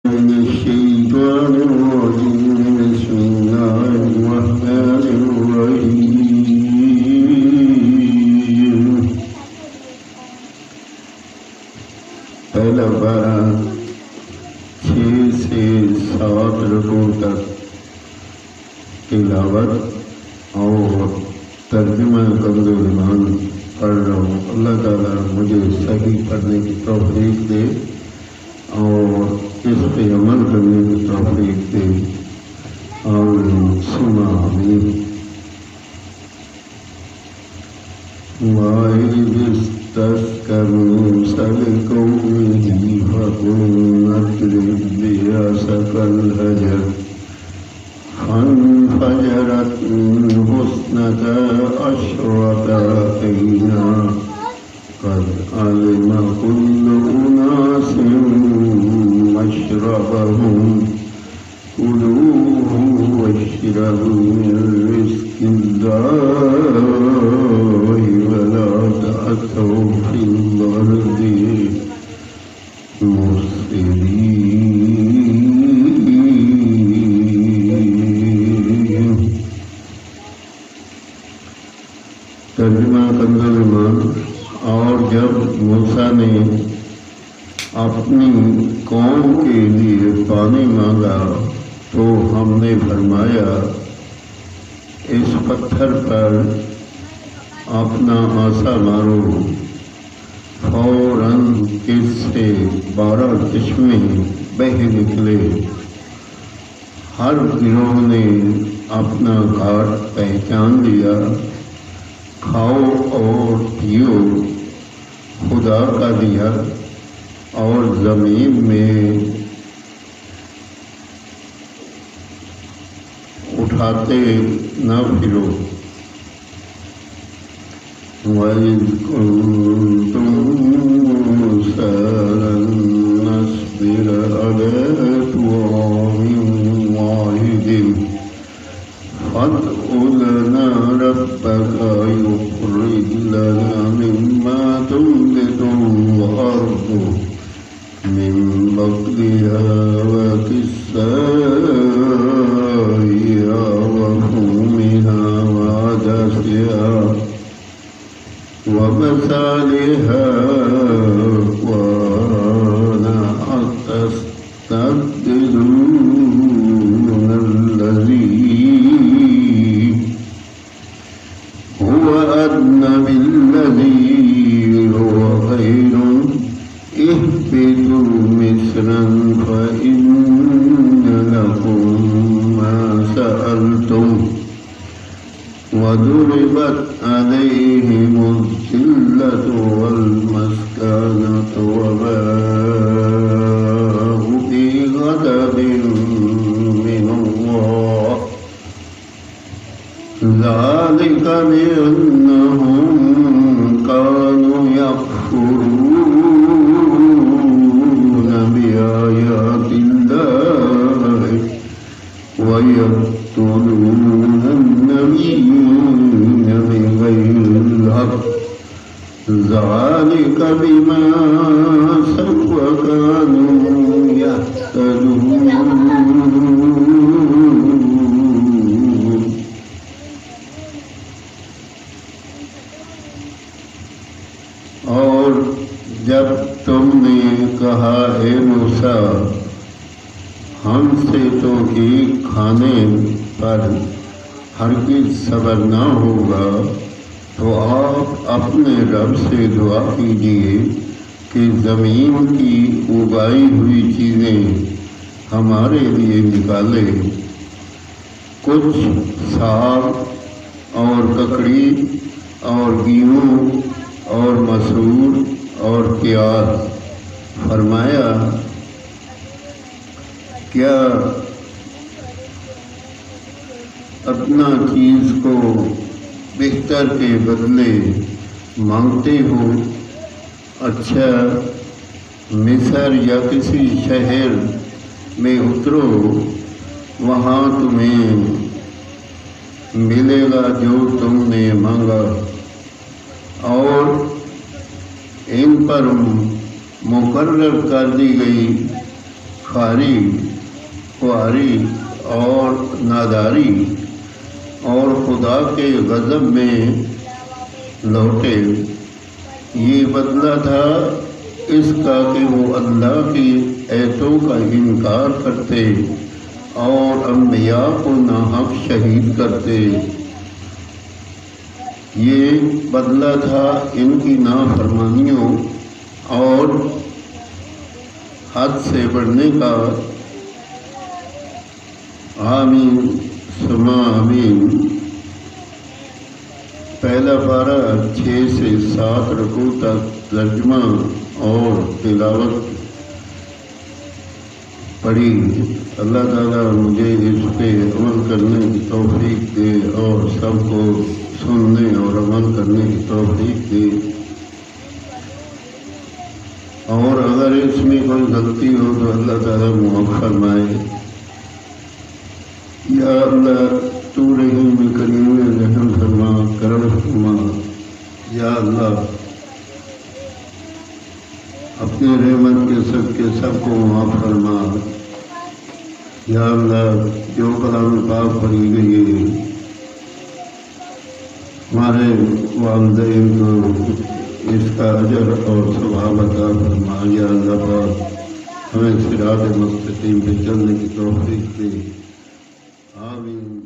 من الشيطان الرجيم بسم الله الرحمن الرحيم پہلا پارہ 6 سے 7 رکوع تک تلاوت اور ترجمہ کنز ایمان پڑھ رہا ہوں۔ اللہ تعالیٰ مجھے صحیح پڑھنے کی توفیق دے اور اس پہ عمل کرنے کی توفیق دے، آمین ثم آمین۔ وَإِذِ اسْتَسْقَىٰ مُوسَىٰ لِقَوْمِهِ فَقُلْنَا اضْرِب بِّعَصَاكَ الْحَجَرَ فَانفَجَرَتْ مِنْهُ اثْنَتَا عَشْرَةَ عَيْنًا قَدْ عَلِمَ كُلُّ أُنَاسٍ مَّشْرَبَهُمْ كُلُوا وَاشْرَبُوا مِن رِّزْقِ اللَّهِ وَلَا تَعْثَوْا فِي الْأَرْضِ مُفْسِدِينَ۔ ترجمہ کنز ایمان۔ اور جب موسیٰ نے اپنی قوم کے لیے پانی مانگا تو ہم نے فرمایا اس پتھر پر اپنا عصا مارو، فوراً اس سے 12 چشمے بہہ نکلے۔ ہر گروہ نے اپنا گھاٹ پہچان لیا۔ کھاؤ اور پیو، خدا کا دیا، اور زمین میں اٹھاتے نہ پھرو۔ وَإِذْ كُنتُم مُّرْسَلًا نَّصْبِرَ عَلَىٰ طَعَامٍ وَاحِدٍ فَادْعُ لَنَا رَبَّكَ يُخْرِجْ لَنَا مِمَّا تُنبِتُ الْأَرْضُ مِن بَقْلِهَا وَقِثَّائِهَا وَفُومِهَا وَعَدَسِهَا وَبَصَلِهَا وَأَنَا أَسْتَبْدِلُونَ الَّذِي هُوَ أَدْنَىٰ بِالَّذِي هُوَ خَيْرٌ اهْبِطُوا مِصْرًا فَإِنَّ لَكُم مَّا سَأَلْتُمْ وَضُرِبَتْ عَلَيْهِمُ الذِّلَّةُ وَالْمَسْكَنَةُ وَبَاءُوا بِغَضَبٍ مِّنَ اللَّهِ ذَٰلِكَ بِأَنَّهُمْ كَانُوا يَكْفُرُونَ بِآيَاتِ اللَّهِ وَيَقْتُلُونَ النَّبِيِّينَ بِغَيْرِ الْحَقِّ ذَٰلِكَ بِمَا عَصَوا وَّكَانُوا يَعْتَدُونَ۔ اور جب تم نے کہا اے موسیٰ ہم سے تو ایک کھانے پر ہرگز صبر نہ ہوگا، تو آپ اپنے رب سے دعا کیجیے کہ زمین کی اگائی ہوئی چیزیں ہمارے لیے نکالے، کچھ ساگ اور ککڑی اور گیہوں اور مسور اور پیاز۔ فرمایا کیا اپنا چیز کو بہتر کے بدلے مانگتے ہو؟ اچھا مصر یا کسی شہر میں اترو، وہاں تمہیں ملے گا جو تم نے مانگا، اور ان پر مقرر کر دی گئی خاری خواری اور ناداری اور خدا کے غضب میں لوٹے۔ یہ بدلہ تھا اس کا کہ وہ اللہ کی ایتوں کا انکار کرتے اور انبیاء کو ناحق شہید کرتے۔ یہ بدلہ تھا ان کی نافرمانیوں اور حد سے بڑھنے کا۔ آمین ثم آمین۔ پہلا پارہ 6 سے 7 رکوع تک ترجمہ اور تلاوت پڑھی۔ اللہ تعالیٰ مجھے اس پہ عمل کرنے کی توفیق دے اور سب کو سننے اور عمل کرنے کی توفیق دے، اور اگر اس میں کوئی غلطی ہو تو اللہ تعالیٰ معاف فرمائے۔ یا اللہ تو رحیم کریم رحم فرما، کرم فرما۔ یا اللہ اپنے رحمت کے سب کو معاف فرما۔ یا اللہ جو کلام پاک پڑھی گئی ہے ہمارے والدین کو اس کا اجر اور ثواب عطا فرما۔ یا اللہ پاک ہمیں صراط مستقیم پہ چلنے کی توفیق دے۔ آمین۔